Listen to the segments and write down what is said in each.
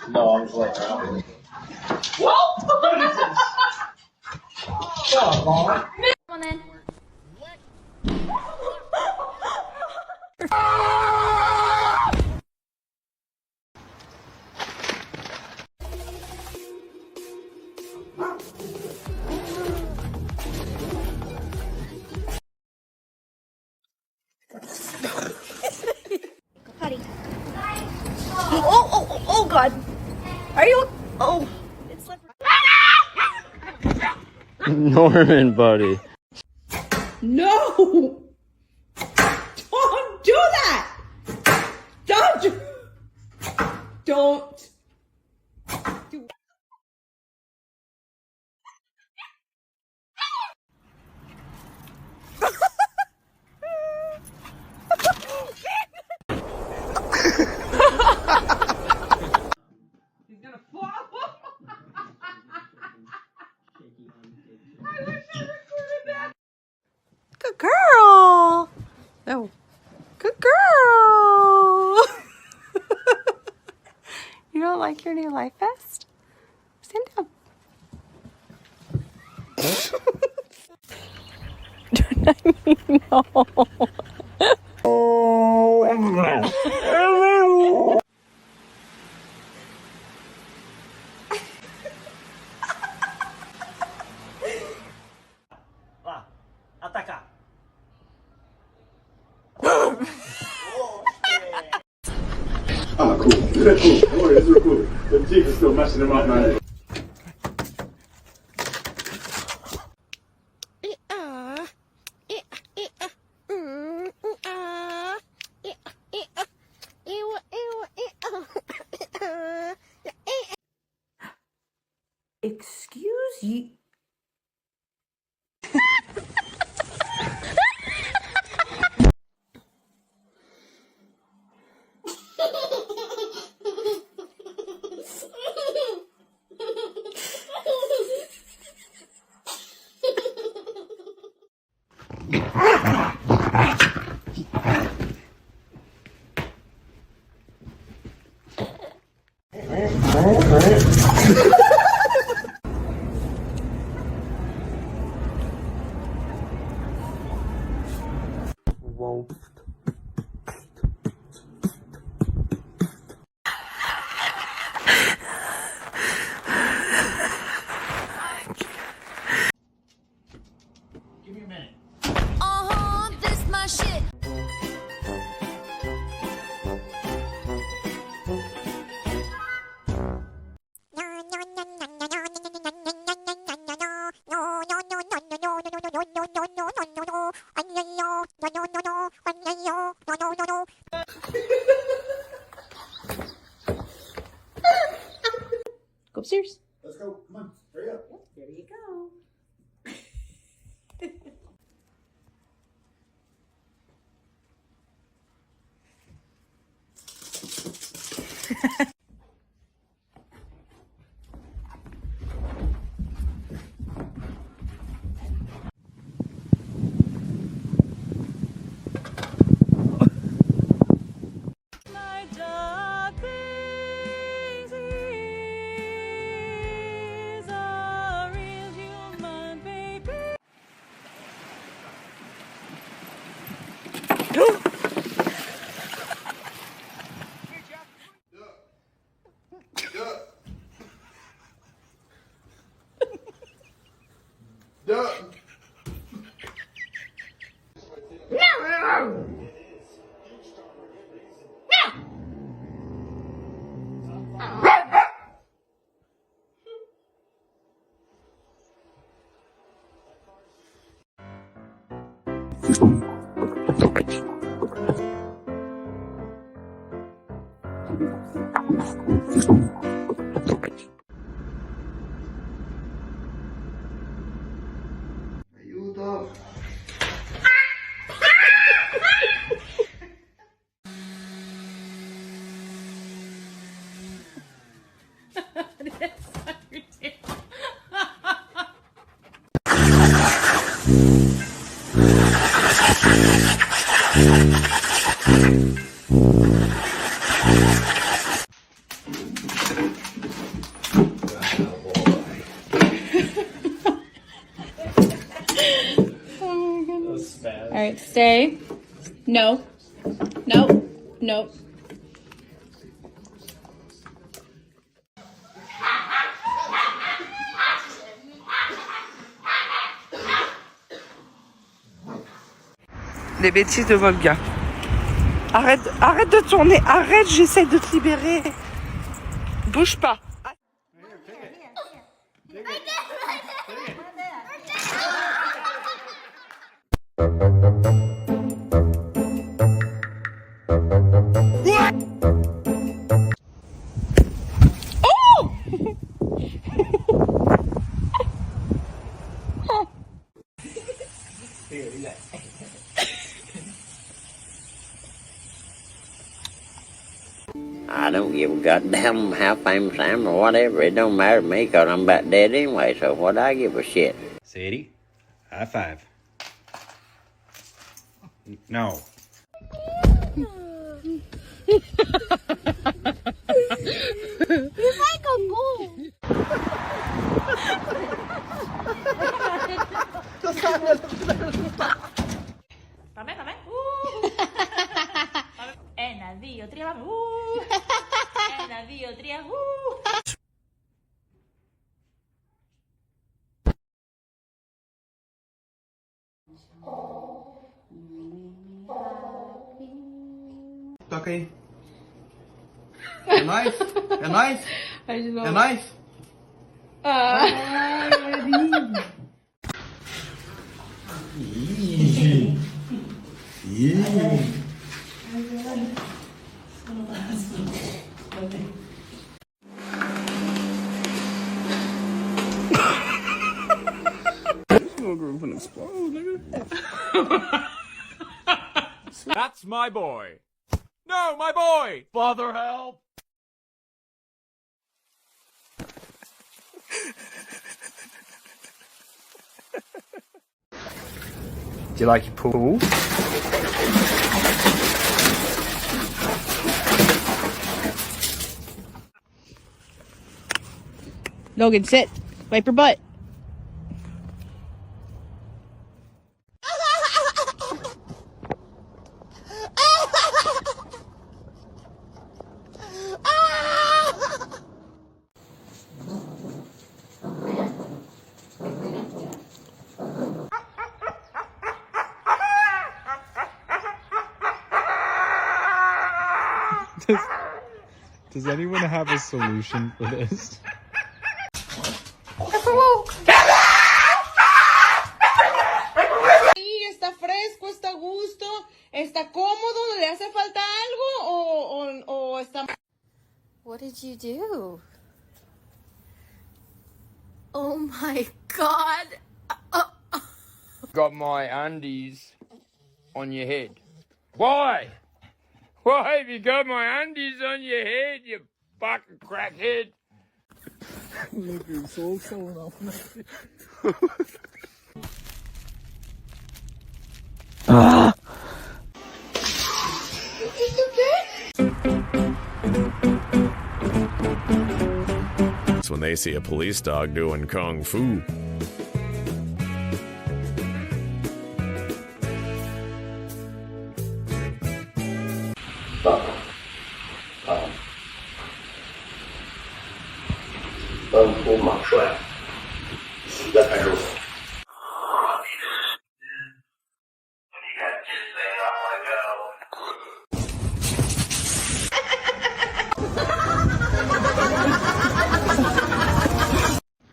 No, I'm just like around. Whoa! What is this? Come on then. Potty. Oh, God. Are you? Oh, it's slippery. Norman, buddy. No! Don't do that! Don't do... Don't do... He's gonna fall! I wish I recorded that! Good girl! No. Good girl! You don't like your new life vest? Stand up. No. Va, ataca. Ah, cool. They're cool. Don't worry, it's real cool. The teeth are still messing them up, man. Excuse you. Give me a minute. This my shit. Go upstairs. Let's go. Come on. Hurry up. There you go. My dog Daisy is a real human baby. Duck. Aiuto. Stay. No. No. No. Les bêtises de Volga. Arrête, arrête de tourner, arrête, j'essaie de te libérer. Bouge pas. I don't give a goddamn how famous I am or whatever. It don't matter to me because I'm about dead anyway, so what I give a shit. Sadie, high five. No. It's like a bull. Vabbè, vabbè. En avvio, tria, En avvio, tria, Toca aí. É nóis? É nóis? É nóis? That's my boy. No, my boy. Father, help. Do you like your pool? Logan, sit. Wipe your butt. Does anyone have a solution for this? Está fresco, está a gusto, está cómodo, ¿le hace falta algo o está... What did you do? Oh my god. Got my undies on your head. Why? Why have you got my undies on your head, you fucking crackhead? Look, it's all falling off. It's when they see a police dog doing kung fu.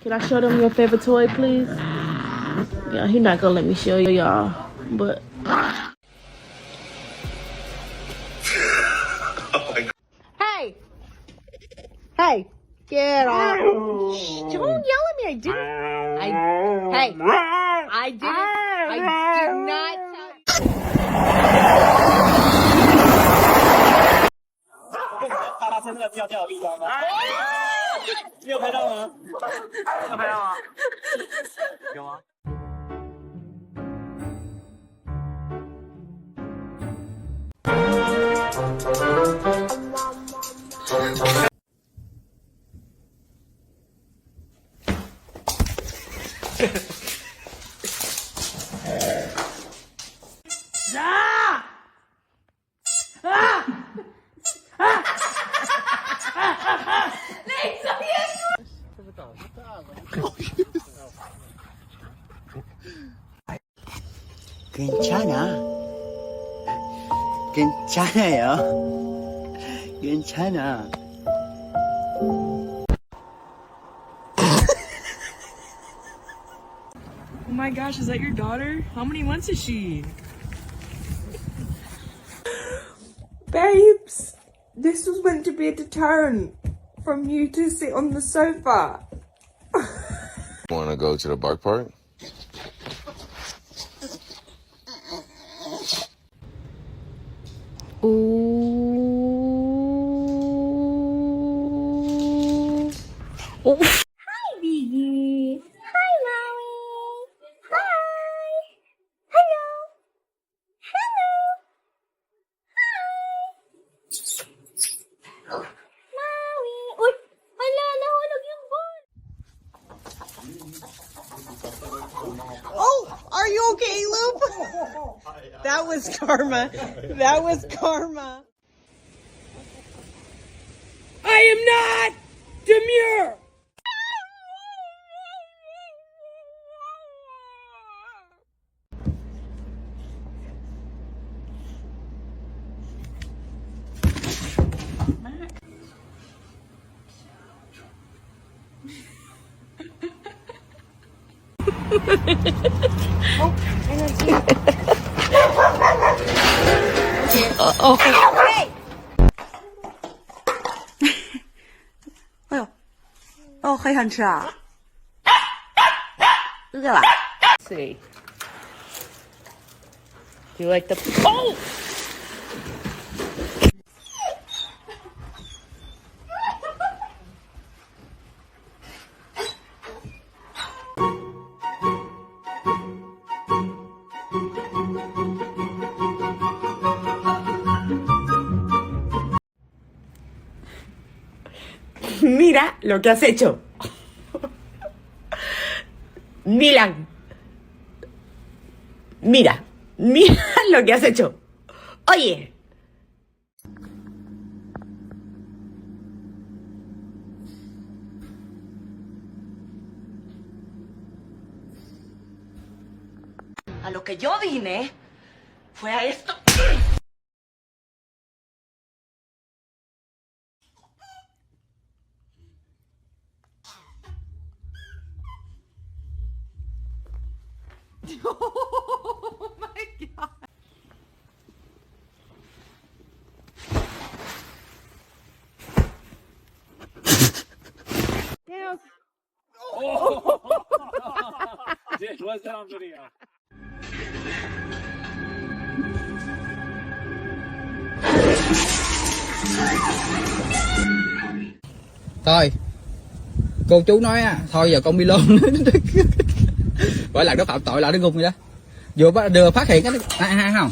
Can I show them your favorite toy, please? Yeah, he's not gonna let me show y'all, but. Hey! Hey! Get off! Shh, don't yell at me. I didn't. Hey! I didn't. I did not tell you. 他发生那个尿尿的地方吗？你有拍到吗？有拍到吗？有吗？ Hey, 괜찮아. 괜찮아요. 괜찮아. Oh my gosh, is that your daughter? How many months is she? Babes, this was meant to be a deterrent from you to sit on the sofa. Want to go to the bark park? Ooh. Oh. Hi, Beagle. Hi, Mommy. Hi. Hello. Hello. Hi. Mommy. Uy, hala, nahulog yung ball. Oh, are you okay, Loop? That was karma. That was karma. I am not demure. Oh, hey! Okay, Hansha. See. Do you like the... Oh! Mira lo que has hecho. Milan. Mira lo que has hecho. Oye. A lo que yo vine fue a esto. Oh my God. Down. Oh. It was on video. Thôi, cô chú nói á, thôi giờ con bi lông mỗi lần nó phạm tội là nó gung vậy đó. Vừa phát hiện cái hay không?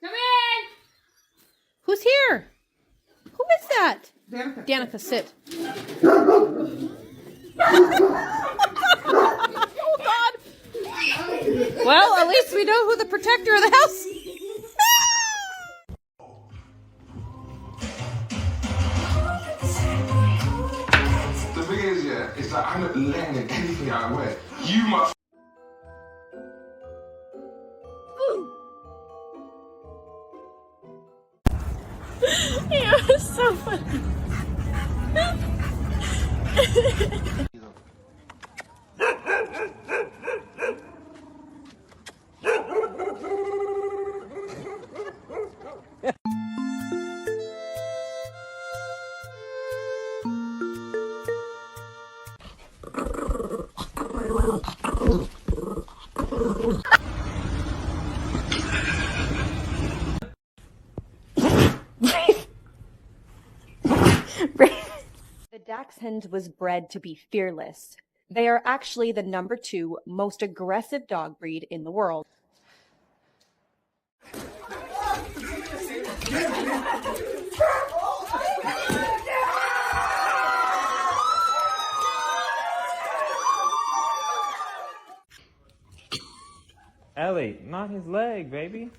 Come in! Who's here? Who is that? Danica. Danica, sit. Oh, God. Well, at least we know who the protector of the house is. The thing is, yeah, it's like I'm not letting in anything I wear. You must. You're so funny. The dachshund was bred to be fearless. They are actually the #2 most aggressive dog breed in the world. Ellie, not his leg, baby.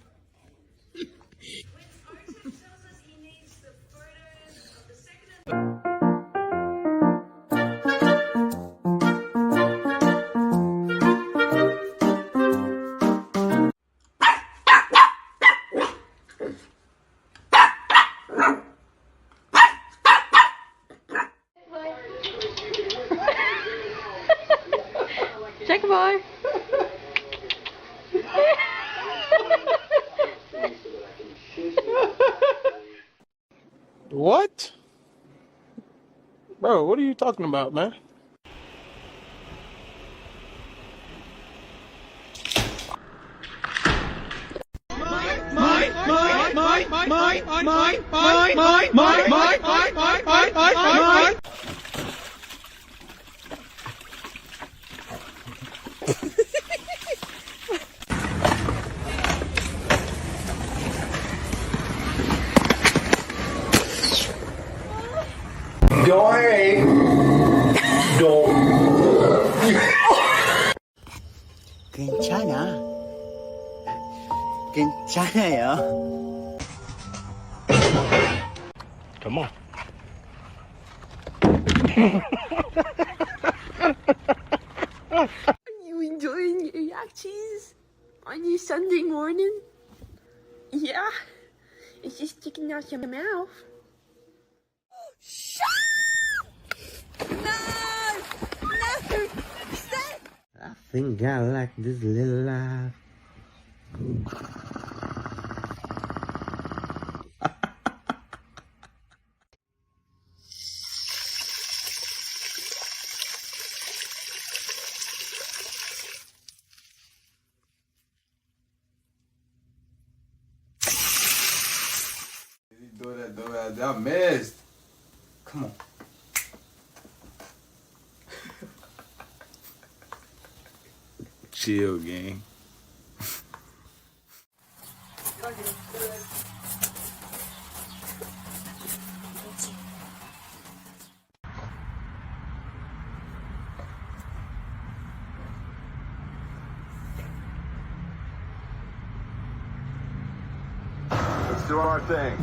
Check boy. What? Bro, what are you talking about, man? 괜찮아. 괜찮아요. Come on. Are you enjoying your yakchies on your Sunday morning? Yeah, it's just sticking out your mouth. Shut up! No! No! Stop! I think I like this little life. Do that. I missed. Come on. Chill, gang. Let's do our thing.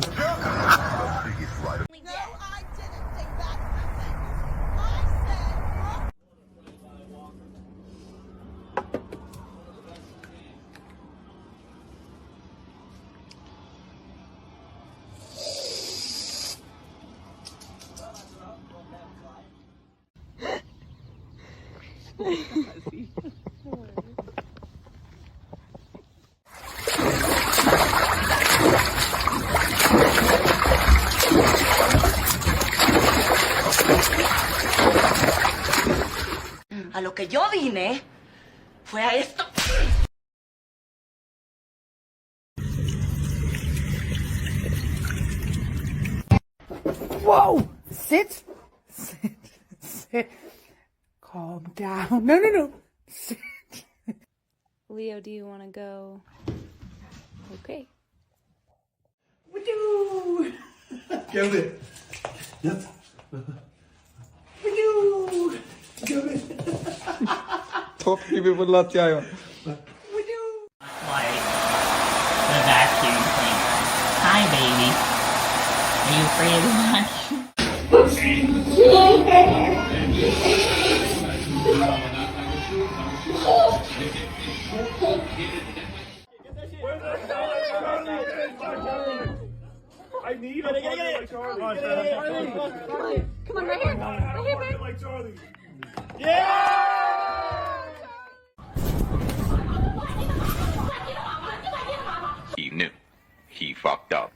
A lo que yo vine fue a esto. Whoa! Sit. Sit. Sit. Calm down. No, no, no. Sit. Leo, do you want to go? Okay. Woo! Killed it. Yep. Woo! Killed it. Top gibi fırlatıyor. Like the vacuum cleaner. Hi, baby. Are you afraid of the vacuum? I need Get it. Come on, right here. Right here, babe. like Charlie. Yeah! He knew. He fucked up.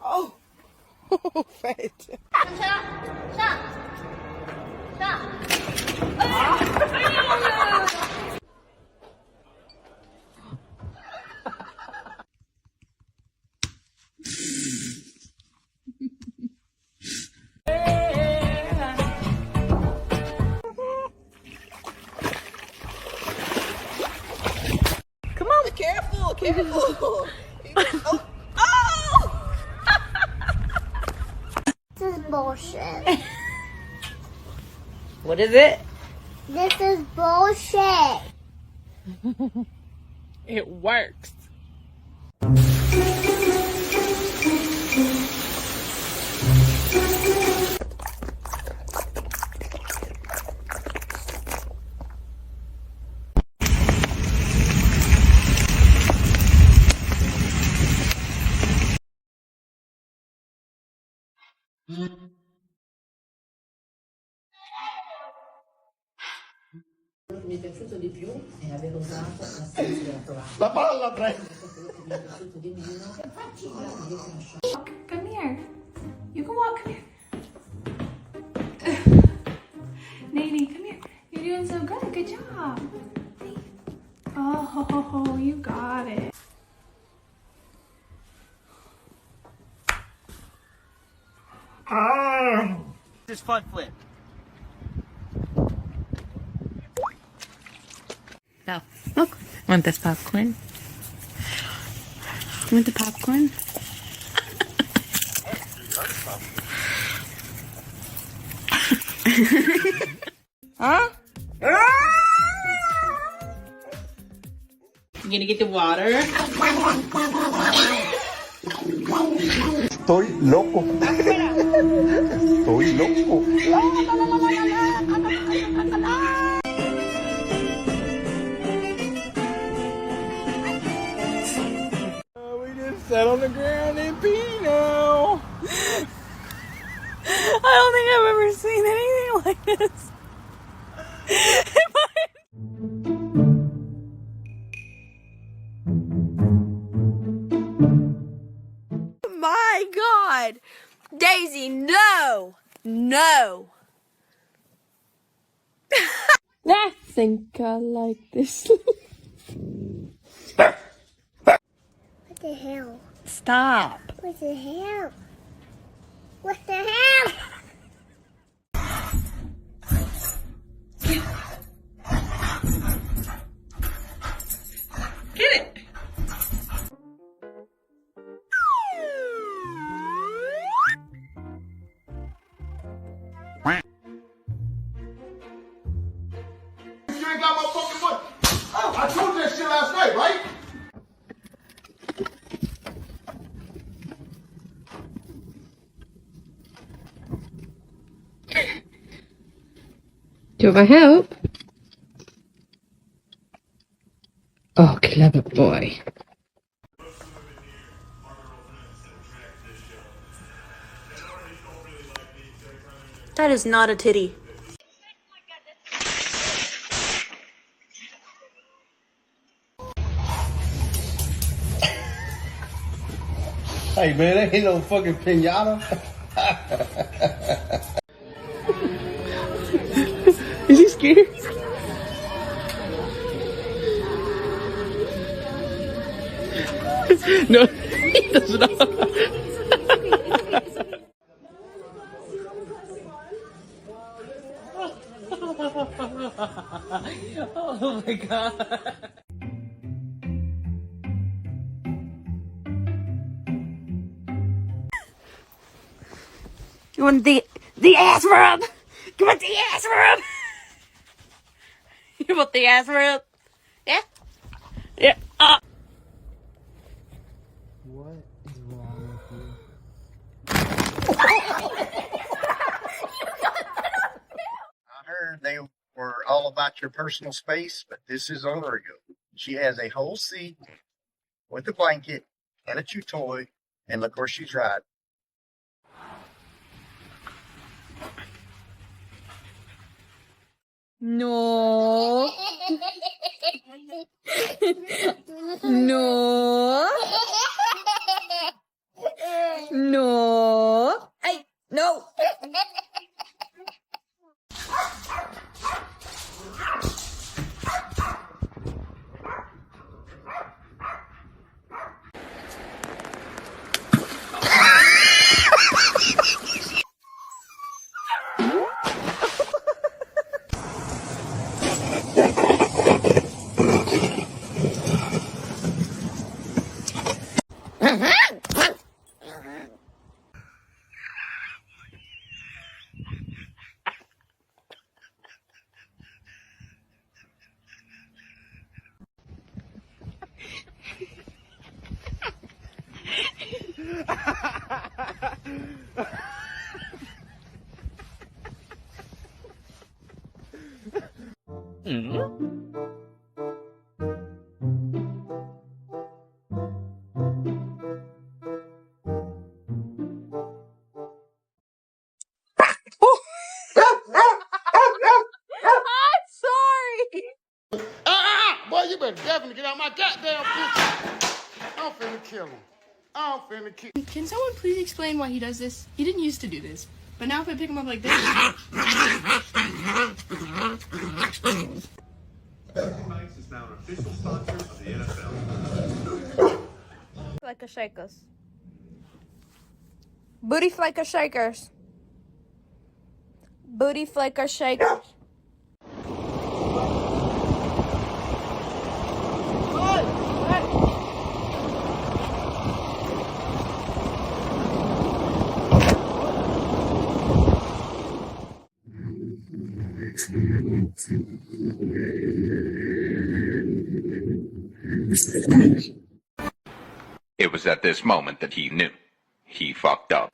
Oh! Fett. Careful. This is bullshit. What is it? This is bullshit. It works. La palla, prego. Come here. You can walk. Come here. Nene, come here. You're doing so good. Good job. Oh, you got it. This front flip. No. Look. Want this popcorn? Want the popcorn? Huh? You gonna get the water? Estoy loco. Estoy loco. We just sat on the ground and pee now. I don't think I've ever seen anything like this. My God. Daisy, no. No. I think I like this. What the hell? Stop. What the hell? What the hell? Get it. You ain't got my fucking foot. Oh, I told you that shit last night, right? Do you want my help? Oh, clever boy. That is not a titty. Hey, man, that ain't no fucking pinata. Is he scared? No, he does not. Oh my God. You want the ass rub? You want the ass rub? You want the ass rub? Yeah? Yeah. What is wrong with you? I heard they were all about your personal space, but this is on Virgo. She has a whole seat with a blanket and a chew toy, and look where she's riding. No. No. No. Hey, no. I'm sorry. Boy, you better definitely get out my goddamn picture. I'm finna kill him. I'm finna kill him. Can someone please explain why he does this? He didn't used to do this. But now if I pick him up like this. Is now an official sponsor of the NFL. Like a shakers. Booty flaker shakers. Booty flaker shakers. It was at this moment that he knew. He fucked up.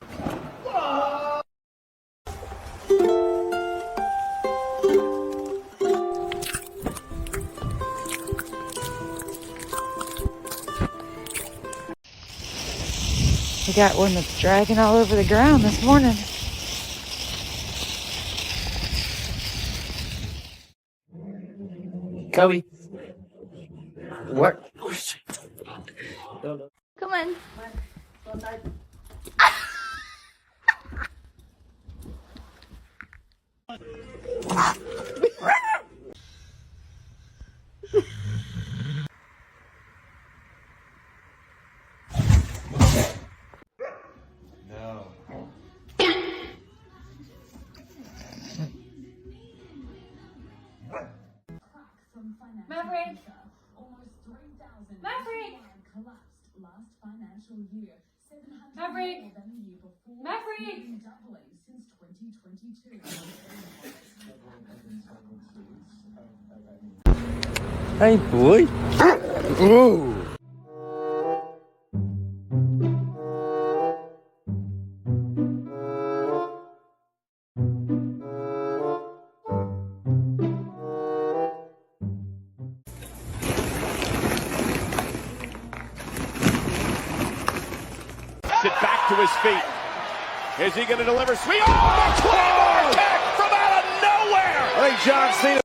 We got one that's dragging all over the ground this morning. Kobe. What? Come on. No. Maverick. Maverick. Maverick. Maverick. Hey, boy. Ooh. It back to his feet. Is he going to deliver? Sweet. Oh, the Claymore kick from out of nowhere. I think John Cena.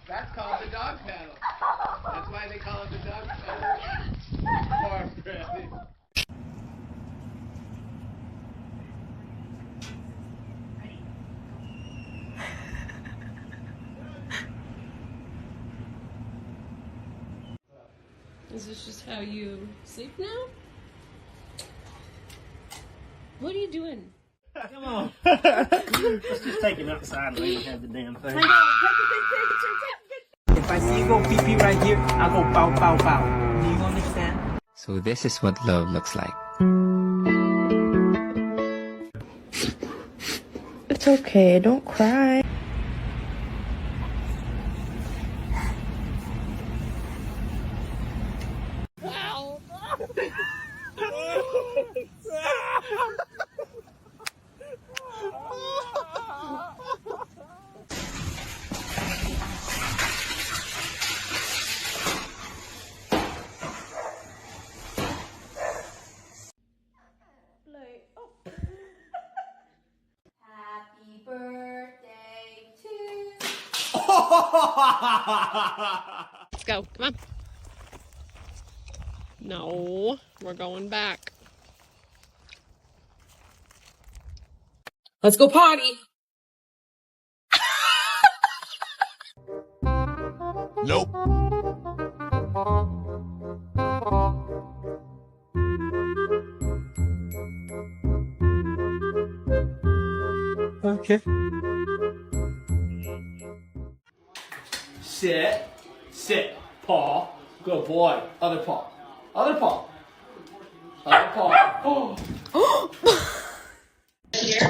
That's called the dog paddle. That's why they call it the dog paddle. Poor Freddy. Is this just how you sleep now? What are you doing? Come on. Let's just take him outside and let him have the damn thing. If I see you go pee pee right here, I'll go pow pow pow. Do you understand? So this is what love looks like. It's okay, don't cry. Happy birthday to Let's go. Come on. No, we're going back. Let's go potty. Nope. Okay. Sit. Sit. Paw. Good boy. Other paw. Other paw. Other paw. Oh. Here.